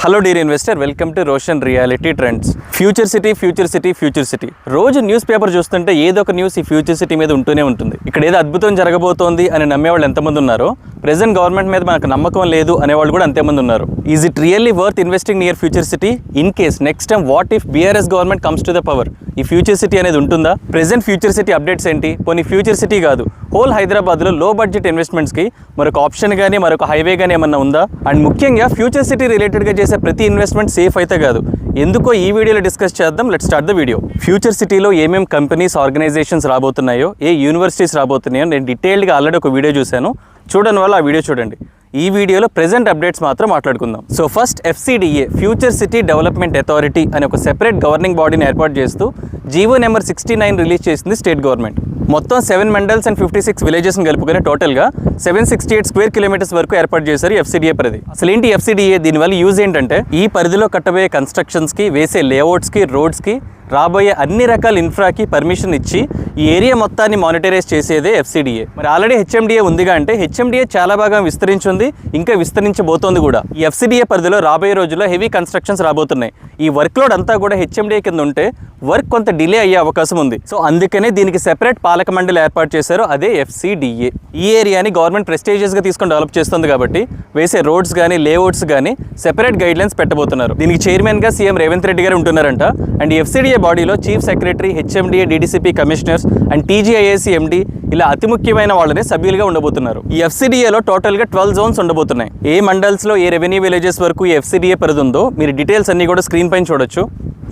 Hello dear investor, welcome to Roshan reality trends. Future city. రోజు news paper చూస్తుంటే ఏదో ఒక న్యూస్ ఈ ఫ్యూచర్ సిటీ మీద ఉంటూనే ఉంటుంది. ఇక్కడ ఏదో అద్భుతం జరగబోతోంది అని నమ్మేవాళ్ళు ఎంతమంది ఉన్నారో, ప్రెజెంట్ గవర్నమెంట్ మీద మనకు నమ్మకం లేదు అనేవాళ్ళు కూడా అంతేమంది ఉన్నారు. Is it really worth investing near future city? In case next time what if BRS government comes to the power, ఈ ఫ్యూచర్ సిటీ అనేది ఉంటుందా? ప్రెజెంట్ ఫ్యూచర్ సిటీ అప్డేట్స్ ఏంటి? పోనీ ఫ్యూచర్ సిటీ కాదు, హోల్ హైదరాబాద్లో లో బడ్జెట్ ఇన్వెస్ట్మెంట్స్కి మరొక ఆప్షన్ కానీ మరొక హైవే కానీ ఏమన్నా ఉందా? అండ్ ముఖ్యంగా ఫ్యూచర్ సిటీ రిలేటెడ్గా చేసే ప్రతి ఇన్వెస్ట్మెంట్ సేఫ్ అయితే కాదు. ఎందుకో ఈ వీడియోలో డిస్కస్ చేద్దాం. Let's start the video. Future సిటీలో ఏమేం కంపెనీస్, ఆర్గనైజేషన్స్ రాబోతున్నాయో, ఏ యూనివర్సిటీస్ రాబోతున్నాయో నేను డీటెయిల్డ్గా ఆల్రెడీ ఒక వీడియో చూశాను. చూడని వల్ల ఆ వీడియో చూడండి. ఈ వీడియోలో ప్రెజెంట్ అప్డేట్స్ మాత్రం మాట్లాడుకుందాం. So first, FCDA future city development authority అనే ఒక సెపరేట్ గవర్నింగ్ బాడీని ఏర్పాటు చేస్తూ జీవో నెంబర్ 69 రిలీజ్ చేసింది స్టేట్ గవర్నమెంట్. మొత్తం 7 మండల్స్ అండ్ 56 విలేజెస్ని కలుపుకొని టోటల్గా 768 స్క్వేర్ కిలోమీటర్స్ వరకు ఏర్పాటు చేశారు FCDA పరిధి. అసలు ఏంటి FCDA? దీనివల్ల యూజ్ ఏంటంటే, ఈ పరిధిలో కట్టబోయే కన్స్ట్రక్షన్స్కి, వేసే లేఅవుట్స్కి, రోడ్స్కి, రాబోయే అన్ని రకాల ఇన్ఫ్రాకి పర్మిషన్ ఇచ్చి ఈ ఏరియా మొత్తాన్ని మానిటరైజ్ చేసేదే FCDA. మరి ఆల్రెడీ HMDA ఉందిగా, అంటే HMDA చాలా బాగా విస్తరించింది, ఇంకా విస్తరించబోతోంది కూడా. ఈ FCDA పరిధిలో రాబోయే రోజుల్లో హెవీ కన్స్ట్రక్షన్స్ రాబోతున్నాయి. ఈ వర్క్ లోడ్ అంతా కూడా HMDA కింద ఉంటే వర్క్ కొంత డిలే అయ్యే అవకాశం ఉంది. సో అందుకనే దీనికి సెపరేట్ పాలక మండలి ఏర్పాటు చేశారు, అదే FCDA. ఈ ఏరియాని గవర్నమెంట్ ప్రెస్టీజియస్గా తీసుకొని డెవలప్ చేస్తుంది కాబట్టి వేసే రోడ్స్ కానీ, లేఅవుట్స్ కానీ సెపరేట్ గైడ్లైన్స్ పెట్టబోతున్నారు. దీనికి చైర్మన్గా సీఎం రేవంత్ రెడ్డి గారు ఉంటున్నారంట. అండ్ FCDA బాడీలో chief secretary, HMDA DDCP commissioners and TGIAC MD ఇలా అతి ముఖ్యమైన వాళ్ళని సభ్యులుగా ఉండబోతున్నారు. ఈ FCDAలో టోటల్గా 12 జోన్స్ ఉండబోతున్నాయి. ఏ మండల్స్లో ఏ రెవెన్యూ విలేజెస్ వరకు ఈ FCDA పరిధి ఉందో మీరు డీటెయిల్స్ అన్ని కూడా స్క్రీన్ పైన చూడొచ్చు.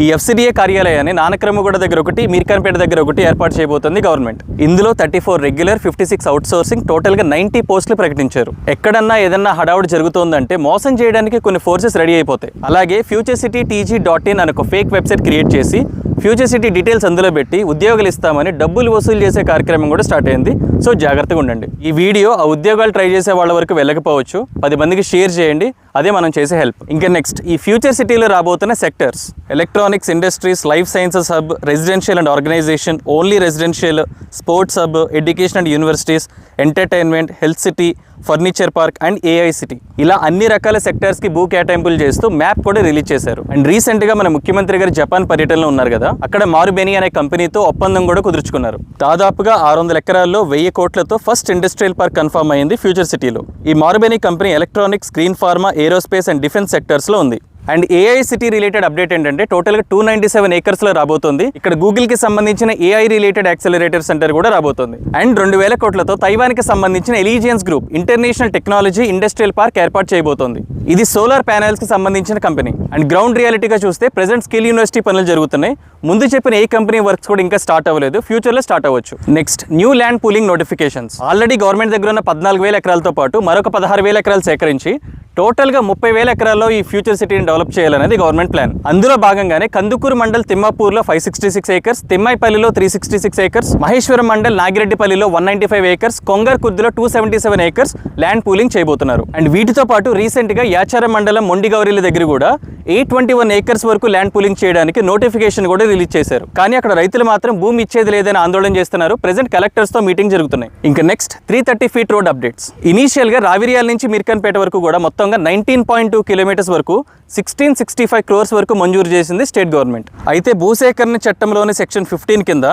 ఈ FCDA కార్యాలయాన్ని నానక్రమగూడ దగ్గర ఒకటి, మీర్ఖాన్పేట దగ్గర ఒకటి ఏర్పాటు చేయబోతుంది గవర్నమెంట్. ఇందులో 34 రెగ్యులర్, 56 అవుట్ సోర్సింగ్, టోటల్గా 90 పోస్టులు ప్రకటించారు. ఎక్కడన్నా ఏదన్నా హడావుడి జరుగుతోందంటే మోసం చేయడానికి కొన్ని ఫోర్సెస్ రెడీ అయిపోతాయి. అలాగే ఫ్యూచర్ సిటీ TG.in అనే ఒక ఫేక్ వెబ్సైట్ క్రియేట్ చేసి ఫ్యూచర్ సిటీ డీటెయిల్స్ అందులో పెట్టి ఉద్యోగాలు ఇస్తామని డబ్బులు వసూలు చేసే కార్యక్రమం కూడా స్టార్ట్ అయింది. సో జాగ్రత్తగా ఉండండి. ఈ వీడియో ఆ ఉద్యోగాలు ట్రై చేసే వాళ్ళ వరకు వెళ్ళకపోవచ్చు, 10 మందికి షేర్ చేయండి, అదే మనం చేసే హెల్ప్. ఇంకా నెక్స్ట్, ఈ ఫ్యూచర్ సిటీలో రాబోతున్న sectors: electronics industries, life sciences hub, residential and organisation, only residential, sports hub, education and universities, entertainment, health city, furniture park and AI city, ఇలా అన్ని రకాల సెక్టర్స్కి భూ కేటాయింపులు చేస్తూ మ్యాప్ కూడా రిలీజ్ చేశారు. అండ్ రీసెంట్గా మన ముఖ్యమంత్రి గారు జపాన్ పర్యటనలో ఉన్నారు కదా, అక్కడ మారుబెని అనే కంపెనీతో ఒప్పందం కూడా కుదుర్చుకున్నారు. దాదాపుగా 600 ఎకరాల్లో 1000 కోట్లతో ఫస్ట్ ఇండస్ట్రియల్ పార్క్ కన్ఫర్మ్ అయింది ఫ్యూచర్ సిటీలో. ఈ Marubeni company electronics, green pharma, aerospace and defence సెక్టర్స్లో ఉంది. And AI city related update ఏంటంటే, టోటల్గా 297 ఏకర్స్లో రాబోతుంది. ఇక్కడ గూగుల్కి సంబంధించిన AI రిలేటెడ్ యాక్సలరేటర్ సెంటర్ కూడా రాబోతుంది. అండ్ 2000 కోట్లతో తైవాన్కి సంబంధించిన allegiance group international technology industrial park ఏర్పాటు చేయబోతోంది. ఇది సోలార్ ప్యానెల్స్కి సంబంధించిన కంపెనీ. అండ్ గ్రౌండ్ రియాలిటీగా చూస్తే ప్రెజెంట్ స్కిల్ యూనివర్సిటీ పనులు జరుగుతున్నాయి. ముందు చెప్పిన ఏ కంపెనీ వర్క్స్ కూడా ఇంకా స్టార్ట్ అవ్వలేదు, ఫ్యూచర్లో స్టార్ట్ అవ్వచ్చు. Next, new land pooling notifications. Already government దగ్గర ఉన్న 14,000 ఎకరాలతో పాటు మరొక 16,000 ఎకరాలు సేకరించి టోటల్గా 30,000 ఎకరాల్లో ఈ ఫ్యూచర్ సిటీని డెవలప్ చేయాలనేది గవర్నమెంట్ ప్లాన్. అందులో భాగంగానే కందుకూరు మండల్ తిమ్మాపూర్లో 566 ఏకర్స్, తిమ్మాయిపల్లిలో 366 ఏకర్స్, మహేశ్వరం మండల్ నాగిరెడ్డిపల్లిలో 195 ఏకర్స్, కొంగర్ కుర్దిలో 277 ఏకర్స్ ల్యాండ్ పూలింగ్ చేయబోతున్నారు. అండ్ వీటితో పాటు రీసెంట్గా యాచారం మండలం మొండిగౌరీల దగ్గర కూడా 821 ఏకర్స్ వరకు ల్యాండ్ పూలింగ్ చేయడానికి నోటిఫికేషన్ కూడా రిలీజ్ చేశారు. కానీ అక్కడ రైతులు మాత్రం భూమి ఇచ్చేది లేదని ఆందోళన చేస్తున్నారు. ప్రెజెంట్ కలెక్టర్స్తో మీటింగ్ జరుగుతున్నాయి. ఇంకా నెక్స్ట్, 330 ఫీట్ రోడ్ అప్డేట్స్. ఇనీషియల్గా రావిరియాల నుంచి మీర్ఖాన్పేట వరకు కూడా మొత్తంగా 19.2 కిలోమీటర్స్ వరకు 1665 crores వరకు మంజూరు చేసింది స్టేట్ గవర్నమెంట్. అయితే భూసేకరణ చట్టంలోని సెక్షన్ 15 కింద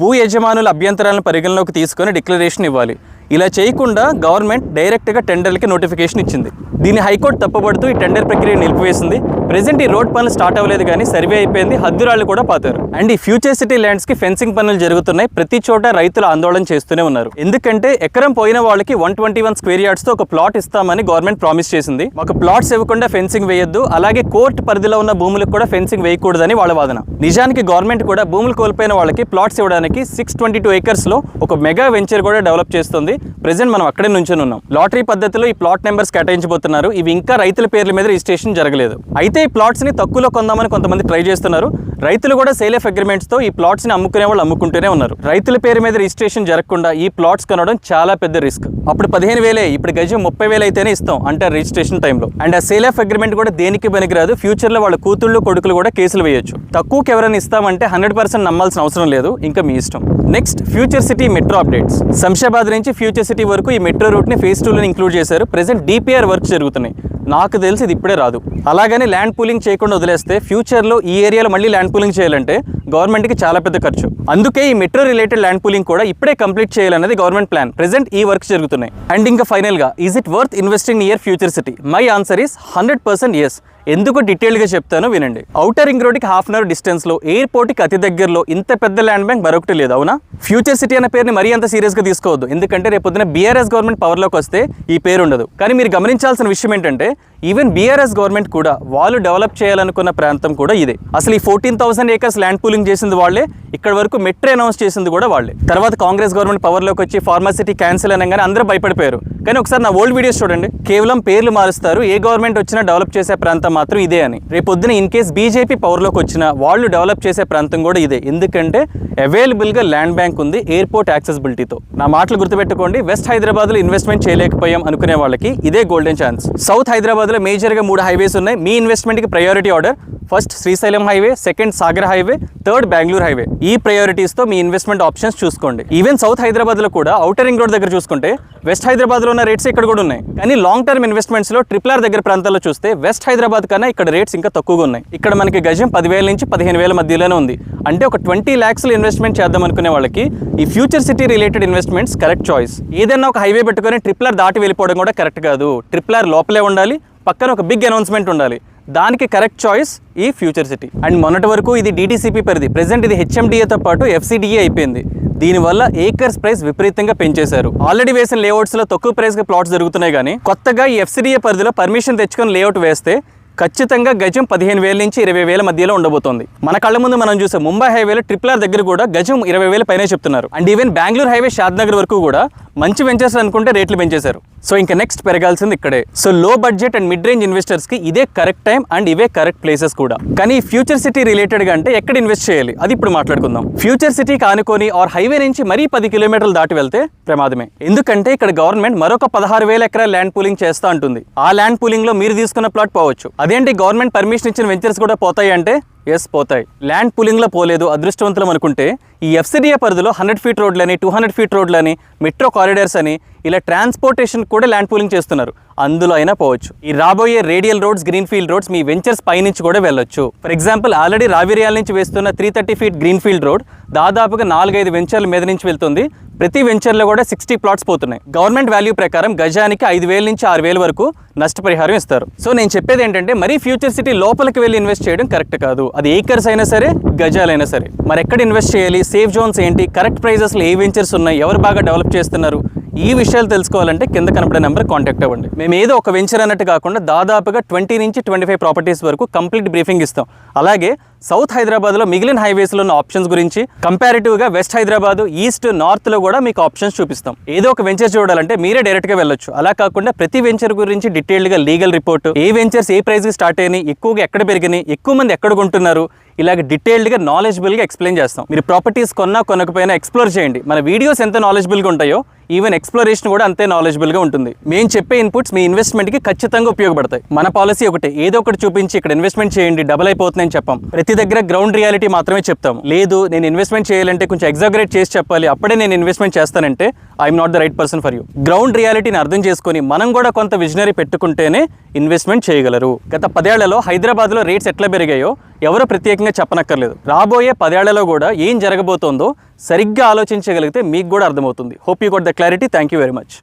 భూ యజమానుల అభ్యంతరాలను పరిగణలోకి తీసుకొని డిక్లరేషన్ ఇవ్వాలి. ఇలా చేయకుండా గవర్నమెంట్ డైరెక్ట్గా టెండర్లకి నోటిఫికేషన్ ఇచ్చింది. దీన్ని హైకోర్టు తప్పుపడుతూ ఈ టెండర్ ప్రక్రియ నిలిపివేసింది. ప్రెజెంట్ ఈ రోడ్ పనులు స్టార్ట్ అవ్వలేదు, కానీ సర్వే అయిపోయింది, హద్దురాళ్ళు కూడా పాతారు. అండ్ ఈ ఫ్యూచర్ సిటీ ల్యాండ్స్కి ఫెన్సింగ్ పనులు జరుగుతున్నాయి. ప్రతి చోట రైతులు ఆందోళన చేస్తూనే ఉన్నారు. ఎందుకంటే ఎకరం పోయిన వాళ్ళకి 121 స్క్వేర్ యార్డ్స్తో ఒక ప్లాట్ ఇస్తామని గవర్నమెంట్ ప్రామిస్ చేసింది. ఒక ప్లాట్స్ ఇవ్వకుండా ఫెన్సింగ్ వేయొద్దు, అలాగే కోర్టు పరిధిలో ఉన్న భూములకు కూడా ఫెన్సింగ్ వేయకూడదని వాళ్ళ వాదన. నిజానికి గవర్నమెంట్ కూడా భూములు కోల్పోయిన వాళ్ళకి ప్లాట్స్ ఇవ్వడానికి 622 ఏకర్స్లో ఒక మెగా వెంచర్ కూడా డెవలప్ చేస్తుంది. ప్రెజెంట్ మనం అక్కడే నుంచొని ఉన్నాం. లాటరీ పద్ధతిలో ఈ ప్లాట్ నెంబర్స్ కేటాయించబోతున్నారు. ఇవి ఇంకా రైతుల పేర్ల మీద రిజిస్ట్రేషన్ జరగలేదు. అయితే ఈ ప్లాట్స్ ని తక్కువలో కొందామని కొంతమంది ట్రై చేస్తున్నారు. రైతులు కూడా సేల్ ఆఫ్ అగ్రిమెంట్స్ తో ఈ ప్లాట్స్ ని అమ్ముకునే వాళ్ళు అమ్ముకుంటూనే ఉన్నారు. రైతుల పేరు మీద రిజిస్ట్రేషన్ జరగకుండా ఈ ప్లాట్స్ కొనడం చాలా పెద్ద రిస్క్. అప్పుడు 15,000, ఇప్పుడు గజం 30,000 అయితేనే ఇస్తాం అంటే రిజిస్ట్రేషన్ టైంలో. అండ్ ఆ సేల్ ఆఫ్ అగ్రిమెంట్ కూడా దేనికి పనికిరాదు. ఫ్యూచర్ లో వాళ్ళ కూతుళ్ళు, కొడుకులు కూడా కేసులు వేయొచ్చు. తక్కువకి ఎవరైనా ఇస్తామంటే 100% నమ్మాల్సిన అవసరం లేదు, ఇంకా మీ ఇష్టం. Next, future city metro updates. Shamshabad నుంచి ఫ్యూచర్ సిటీ వరకు ఈ మెట్రో రూట్ ని ఫేజ్ 2 లో ఇంక్లూడ్ చేశారు. ప్రెజెంట్ DPR వర్క్స్ జరుగుతున్నాయి. నాకు తెలిసి ఇది ఇప్పుడే రాదు. అలాగని ల్యాండ్ పూలింగ్ చేయకుండా వదిలేస్తే ఫ్యూచర్లో ఈ ఏరియాలో మళ్ళీ ల్యాండ్ పూలింగ్ చేయాలంటే గవర్నమెంట్కి చాలా పెద్ద ఖర్చు. అందుకే ఈ మెట్రో రిలేటెడ్ ల్యాండ్ పూలింగ్ కూడా ఇప్పుడే కంప్లీట్ చేయాలన్నది గవర్నమెంట్ ప్లాన్. ప్రెజెంట్ ఈ వర్క్స్ జరుగుతున్నాయి. అండ్ ఇంకా ఫైనల్గా, is it worth investing near future city? My answer is 100% yes. ఎందుకు డీటెయిల్గా చెప్తాను వినండి. ఔటర్ రింగ్ రోడ్కి హాఫ్ అన్ అవర్ డిస్టెన్స్లో, ఎయిర్పోర్ట్కి అతి దగ్గరలో ఇంత పెద్ద ల్యాండ్ బ్యాంక్ మరొకటి లేదు, అవునా? ఫ్యూచర్ సిటీ అనే పేరుని మరీ అంత సీరియస్గా తీసుకోవద్దు, ఎందుకంటే రేపొద్దున బీఆర్ఎస్ గవర్నమెంట్ పవర్లోకి వస్తే ఈ పేరు ఉండదు. కానీ మీరు గమనించాల్సిన విషయం ఏంటంటే ఈవెన్ బీఆర్ఎస్ గవర్నమెంట్ కూడా వాళ్ళు డెవలప్ చేయాలనుకున్న ప్రాంతం కూడా ఇదే. అసలు ఈ 14,000 ఏకర్స్ ల్యాండ్ పూలింగ్ చేసింది వాళ్ళే, ఇక్కడ వరకు మెట్రో అనౌన్స్ చేసింది కూడా వాళ్ళే. తర్వాత కాంగ్రెస్ గవర్నమెంట్ పవర్లోకి వచ్చి ఫార్మాసిటీ క్యాన్సిల్ అనగానే అందరూ భయపడిపోయారు. కానీ ఒకసారి నా ఓల్డ్ వీడియోస్ చూడండి, కేవలం పేర్లు మారుస్తారు, ఏ గవర్నమెంట్ వచ్చినా డెవలప్ చేసే ప్రాంతం మాత్రం ఇదే అని. రేపొద్దున ఇన్ కేస్ బీజేపీ పవర్లోకి వచ్చినా వాళ్ళు డెవలప్ చేసే ప్రాంతం కూడా ఇదే, ఎందుకంటే అవైలబుల్గా ల్యాండ్ బ్యాంక్ ఉంది ఎయిర్పోర్ట్ యాక్సెసిబిలిటీతో. నా మాటలు గుర్తుపెట్టుకోండి, వెస్ట్ హైదరాబాద్లో ఇన్వెస్ట్మెంట్ చేయలేకపోయాం అనుకునే వాళ్ళకి ఇదే గోల్డెన్ ఛాన్స్. సౌత్ హైదరాబాద్లో మేజర్గా 3 హైవేస్ ఉన్నాయి. మీ ఇన్వెస్ట్మెంట్కి priority order: first Srisailam highway, second Sagar highway, third Bengaluru highway. ఈ ప్రయారిటీస్తో మీ ఇన్వెస్ట్మెంట్ ఆప్షన్స్ చూసుకోండి. ఈవెన్ సౌత్ హైదరాబాద్లో కూడా ఔటర్ రింగ్ రోడ్ దగ్గర చూసుకుంటే వెస్ట్ హైదరాబాద్లో ఉన్న రేట్స్ ఇక్కడ కూడా ఉన్నాయి. కానీ లాంగ్ టర్మ్ ఇన్వెస్ట్మెంట్స్లో RRR దగ్గర ప్రాంతాల్లో చూస్తే వెస్ట్ హైదరాబాద్ కన్నా ఇక్కడ రేట్స్ ఇంకా తక్కువగా ఉన్నాయి. ఇక్కడ మనకి గజం 10,000 నుంచి 15,000 మధ్యలోనే ఉంది. అంటే ఒక 20 lakhs ఇన్వెస్ట్మెంట్ చేద్దాం అనుకునే వాళ్ళకి ఈ future city related investments correct choice. ఏదైనా ఒక హైవే పెట్టుకొని RRR దాటి వెళ్ళిపోవడం కూడా కరెక్ట్ కాదు. RRR లోపలే ఉండాలి, పక్కన ఒక బిగ్ అనౌన్స్మెంట్ ఉండాలి. దానికి కరెక్ట్ చాయిస్ ఈ ఫ్యూచర్ సిటీ. అండ్ మొన్నటి వరకు ఇది DTCP పరిధి, ప్రెసెంట్ ఇది HMDAతో పాటు FCDA అయిపోయింది. దీనివల్ల ఏకర్స్ ప్రైస్ విపరీతంగా పెంచేశారు. ఆల్రెడీ వేసిన లేఅవుట్స్లో తక్కువ ప్రైస్కి ప్లాట్స్ దొరుకుతున్నాయి. కానీ కొత్తగా ఈ FCDA పరిధిలో పర్మిషన్ తెచ్చుకొని లేఅవుట్ వేస్తే ఖచ్చితంగా గజం 15,000 నుంచి 20,000 మధ్యలో ఉండబోతోంది. మన కళ్ళ ముందు మనం చూసే ముంబై హైవేలో RRR దగ్గర కూడా గజం 20,000 పైనే చెప్తున్నారు. And even Bengaluru highway Shadnagar వరకు కూడా మంచి వెంచర్స్ అనుకుంటే రేట్లు పెంచేశారు. సో ఇంకా నెక్స్ట్ పెరగాల్సింది ఇక్కడే. సో లో బడ్జెట్ అండ్ మిడ్ రేంజ్ ఇన్వెస్టర్స్కి ఇదే కరెక్ట్ టైం అండ్ ఇవే కరెక్ట్ ప్లేసెస్ కూడా. కానీ ఫ్యూచర్ సిటీ రిలేటెడ్గా అంటే ఎక్కడ ఇన్వెస్ట్ చేయాలి అది ఇప్పుడు మాట్లాడుకుందాం. ఫ్యూచర్ సిటీకి ఆనుకొని ఆర్ హైవే నుంచి మరీ 10 కిలోమీటర్లు దాటి వెళ్తే ప్రమాదమే. ఎందుకంటే ఇక్కడ గవర్నమెంట్ మరొక 16,000 ఎకరాల ల్యాండ్ పూలింగ్ చేస్తా ఉంటుంది. ఆ ల్యాండ్ పూలింగ్లో మీరు తీసుకున్న ప్లాట్ పోవచ్చు. అదేంటి గవర్నమెంట్ పర్మిషన్ ఇచ్చిన వెంచర్స్ కూడా పోతాయి అంటే ఎస్, పోతాయి. ల్యాండ్ పూలింగ్లో పోలేదు, అదృష్టవంతులం అనుకుంటే ఈ FCDA పరిధిలో 100 feet రోడ్లని, 200 feet రోడ్లని, మెట్రో కారిడార్స్ అని ఇలా ట్రాన్స్పోర్టేషన్ కూడా ల్యాండ్ పూలింగ్ చేస్తున్నారు. అందులో అయినా పోవచ్చు. ఈ రాబోయే radial roads, green field roads మీ వెంచర్స్ పైనుంచి కూడా వెళ్ళొచ్చు. ఫర్ ఎగ్జాంపుల్ ఆల్రెడీ రావిర్యాల నుంచి వేస్తున్న 330 feet గ్రీన్ ఫీల్డ్ రోడ్ దాదాపుగా 4-5 వెంచర్ల మీద నుంచి వెళ్తుంది. ప్రతి వెంచర్లో కూడా 60 plots పోతున్నాయి. గవర్నమెంట్ వాల్యూ ప్రకారం గజానికి 5,000 నుంచి 6,000 వరకు నష్టపరిహారం ఇస్తారు. సో నేను చెప్పేది ఏంటంటే మరీ ఫ్యూచర్ సిటీ లోపలికి వెళ్ళి ఇన్వెస్ట్ చేయడం కరెక్ట్ కాదు. అది ఏకర్స్ అయినా సరే, గజాలైనా సరే. మరి ఎక్కడ ఇన్వెస్ట్ చేయాలి, సేఫ్ జోన్స్ ఏంటి, కరెక్ట్ ప్రైజెస్లో ఏ వెంచర్స్ ఉన్నాయి, ఎవరు బాగా డెవలప్ చేస్తున్నారు, ఈ విషయాలు తెలుసుకోవాలంటే కింద కనపడే నెంబర్ కాంటాక్ట్ అవ్వండి. మేము ఏదో ఒక వెంచర్ అన్నట్టు కాకుండా దాదాపుగా 20 నుంచి 25 ప్రాపర్టీస్ వరకు కంప్లీట్ బ్రీఫింగ్ ఇస్తాం. అలాగే సౌత్ హైదరాబాద్లో మిగిలిన హైవేస్లో ఉన్న ఆప్షన్స్ గురించి కంపారిటివ్గా వెస్ట్ హైదరాబాద్, ఈస్ట్, నార్త్లో కూడా మీకు ఆప్షన్స్ చూపిస్తాం. ఏదో ఒక వెంచర్ చూడాలంటే మీరే డైరెక్ట్గా వెళ్ళొచ్చు. అలా కాకుండా ప్రతి వెంచర్ గురించి డీటెయిల్డ్గా లీగల్ రిపోర్ట్, ఏ వెంచర్స్ ఏ ప్రైస్కి స్టార్ట్ అయినాయి, ఎక్కువగా ఎక్కడ పెరిగినాయి, ఎక్కువ మంది ఎక్కడ కొంటున్నారు, ఇలాగ డీటెయిల్డ్గా నాలెడ్జబుల్గా ఎక్స్ప్లెయిన్ చేస్తాం. మీరు ప్రాపర్టీస్ కొన్నా కొనకపోయినా ఎక్స్ప్లోర్ చేయండి. మన వీడియోస్ ఎంత నాలెడ్జబుల్గా ఉంటాయో ఈవెన్ ఎక్స్ప్లోరేషన్ కూడా అంతే నాలెడ్జబుల్గా ఉంటుంది. మేము చెప్పే ఇన్పుట్స్ మీ ఇన్వెస్ట్మెంట్కి ఖచ్చితంగా ఉపయోగపడతాయి. మన పాలసీ ఒకటే, ఏదో ఒకటి చూపించి ఇక్కడ ఇన్వెస్ట్మెంట్ చేయండి డబుల్ అయిపోతుందని చెప్పాం. ప్రతి దగ్గర గ్రౌండ్ రియాలిటీ మాత్రమే చెప్తాం. లేదు నేను ఇన్వెస్ట్మెంట్ చేయాలంటే కొంచెం ఎగ్జాగరేట్ చేసి చెప్పాలి, అప్పుడే నేను ఇన్వెస్ట్మెంట్ చేస్తానంటే I'm not the right person for you. Ground రియాలిటీని అర్థం చేసుకొని మనం కూడా కొంత విజనరీ పెట్టుకుంటేనే ఇన్వెస్ట్మెంట్ చేయగలరు. గత 10 ఏళ్లలో హైదరాబాద్లో రేట్స్ ఎట్లా పెరిగాయో ఎవరో ప్రత్యేకంగా చెప్పనక్కర్లేదు. రాబోయే 10 ఏళ్లలో కూడా ఏం జరగబోతోందో సరిగ్గా ఆలోచించగలిగితే మీకు కూడా అర్థమవుతుంది. Hope you got the clarity. Thank you very much.